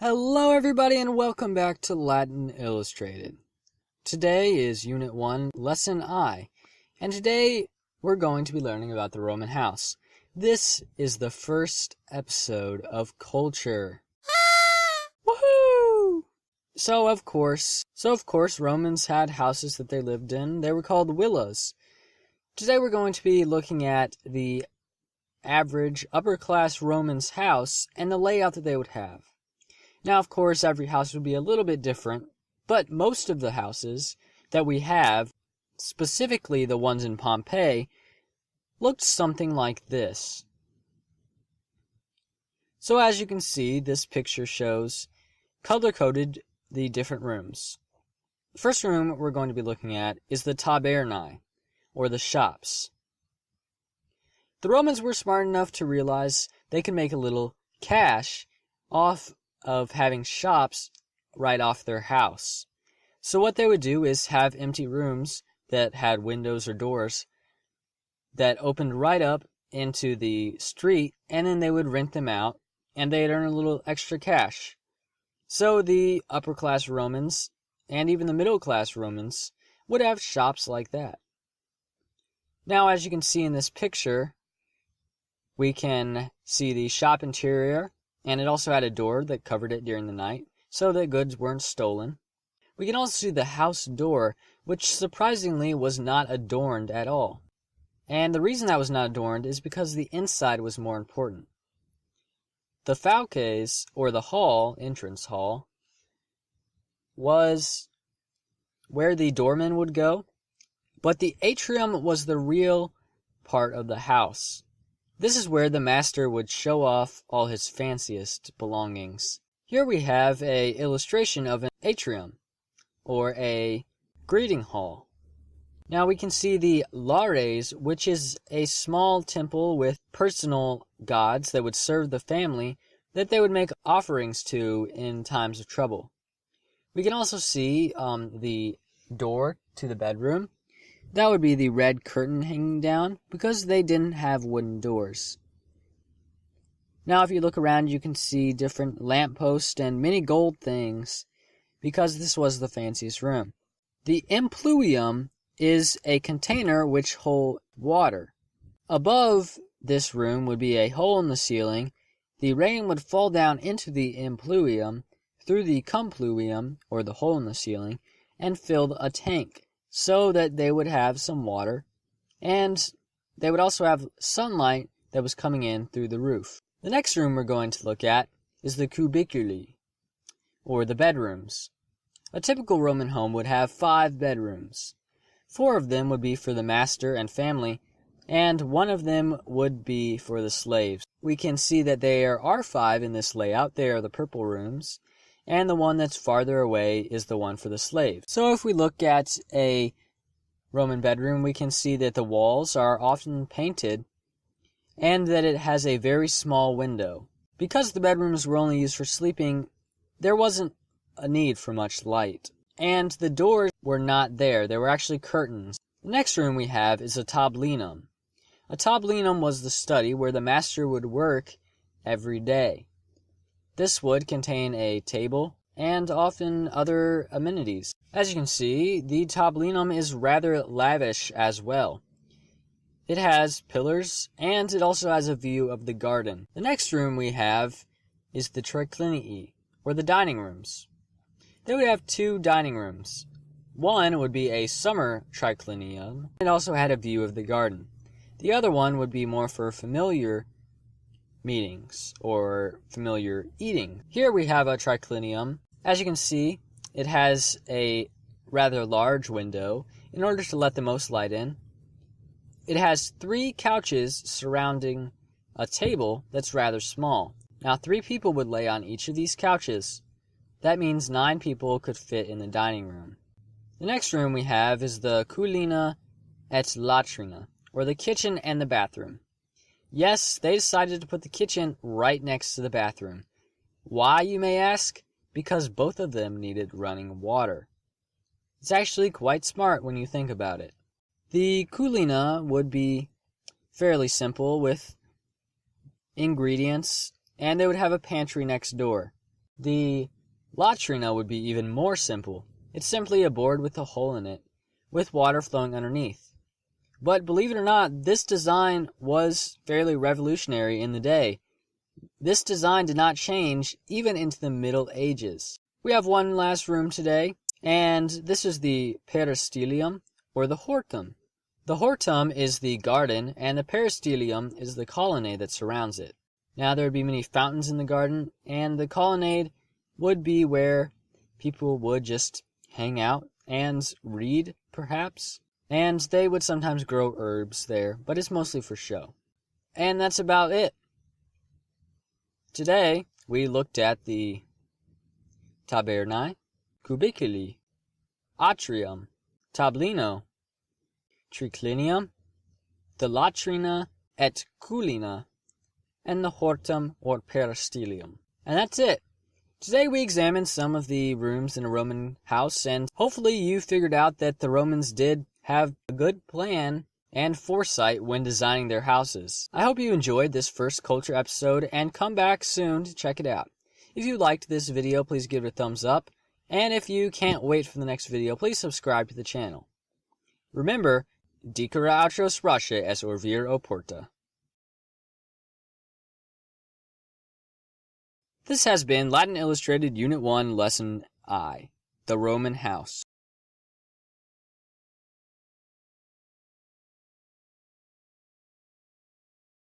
Hello everybody and welcome back to Latin Illustrated. Today is Unit 1, Lesson I, and today we're going to be learning about the Roman house. This is the first episode of Culture. Woohoo! So of course, Romans had houses that they lived in. They were called villas. Today we're going to be looking at the average upper-class Roman's house and the layout that they would have. Now, of course, every house would be a little bit different, but most of the houses that we have, specifically the ones in Pompeii, looked something like this. So as you can see, this picture shows color-coded the different rooms. The first room we're going to be looking at is the tabernae, or the shops. The Romans were smart enough to realize they could make a little cash off of having shops right off their house. So what they would do is have empty rooms that had windows or doors that opened right up into the street, and then they would rent them out, and they'd earn a little extra cash. So the upper-class Romans, and even the middle-class Romans, would have shops like that. Now, as you can see in this picture, we can see the shop interior, and it also had a door that covered it during the night, so that goods weren't stolen. We can also see the house door, which surprisingly was not adorned at all. And the reason that was not adorned is because the inside was more important. The fauces, or the hall, entrance hall, was where the doorman would go, but the atrium was the real part of the house. This is where the master would show off all his fanciest belongings. Here we have an illustration of an atrium, or a greeting hall. Now we can see the lares, which is a small temple with personal gods that would serve the family that they would make offerings to in times of trouble. We can also see the door to the bedroom. That would be the red curtain hanging down, because they didn't have wooden doors. Now if you look around, you can see different lampposts and many gold things, because this was the fanciest room. The impluvium is a container which holds water. Above this room would be a hole in the ceiling. The rain would fall down into the impluvium through the compluvium, or the hole in the ceiling, and fill a tank, so that they would have some water, and they would also have sunlight that was coming in through the roof. The next room we're going to look at is the cubiculi, or the bedrooms. A typical Roman home would have 5 bedrooms. 4 of them would be for the master and family, and 1 of them would be for the slaves. We can see that there are 5 in this layout. They are the purple rooms, and the one that's farther away is the one for the slaves. So if we look at a Roman bedroom, we can see that the walls are often painted and that it has a very small window. Because the bedrooms were only used for sleeping, there wasn't a need for much light. And the doors were not there. They were actually curtains. The next room we have is a tablinum. A tablinum was the study where the master would work every day. This would contain a table and often other amenities. As you can see, the tablinum is rather lavish as well. It has pillars, and it also has a view of the garden. The next room we have is the triclinii, or the dining rooms. They would have 2 dining rooms. One would be a summer triclinium. It also had a view of the garden. The other one would be more for familiar meetings, or familiar eating. Here we have a triclinium. As you can see, it has a rather large window in order to let the most light in. It has 3 couches surrounding a table that's rather small. Now 3 people would lay on each of these couches. That means 9 people could fit in the dining room. The next room we have is the culina et latrina, or the kitchen and the bathroom. Yes, they decided to put the kitchen right next to the bathroom. Why, you may ask? Because both of them needed running water. It's actually quite smart when you think about it. The culina would be fairly simple with ingredients, and they would have a pantry next door. The latrina would be even more simple. It's simply a board with a hole in it, with water flowing underneath. But believe it or not, this design was fairly revolutionary in the day. This design did not change even into the Middle Ages. We have one last room today, and this is the peristylium, or the hortum. The hortum is the garden, and the peristylium is the colonnade that surrounds it. Now there would be many fountains in the garden, and the colonnade would be where people would just hang out and read, perhaps. And they would sometimes grow herbs there, but it's mostly for show. And that's about it. Today, we looked at the tabernae, cubiculi, atrium, tablino, triclinium, the latrina et culina, and the hortum or peristylium. And that's it. Today we examined some of the rooms in a Roman house, and hopefully you figured out that the Romans did have a good plan and foresight when designing their houses. I hope you enjoyed this first culture episode and come back soon to check it out. If you liked this video, please give it a thumbs up, and if you can't wait for the next video, please subscribe to the channel. Remember, dicere autros rache es orvir oporta. This has been Latin Illustrated Unit 1, Lesson I, The Roman House.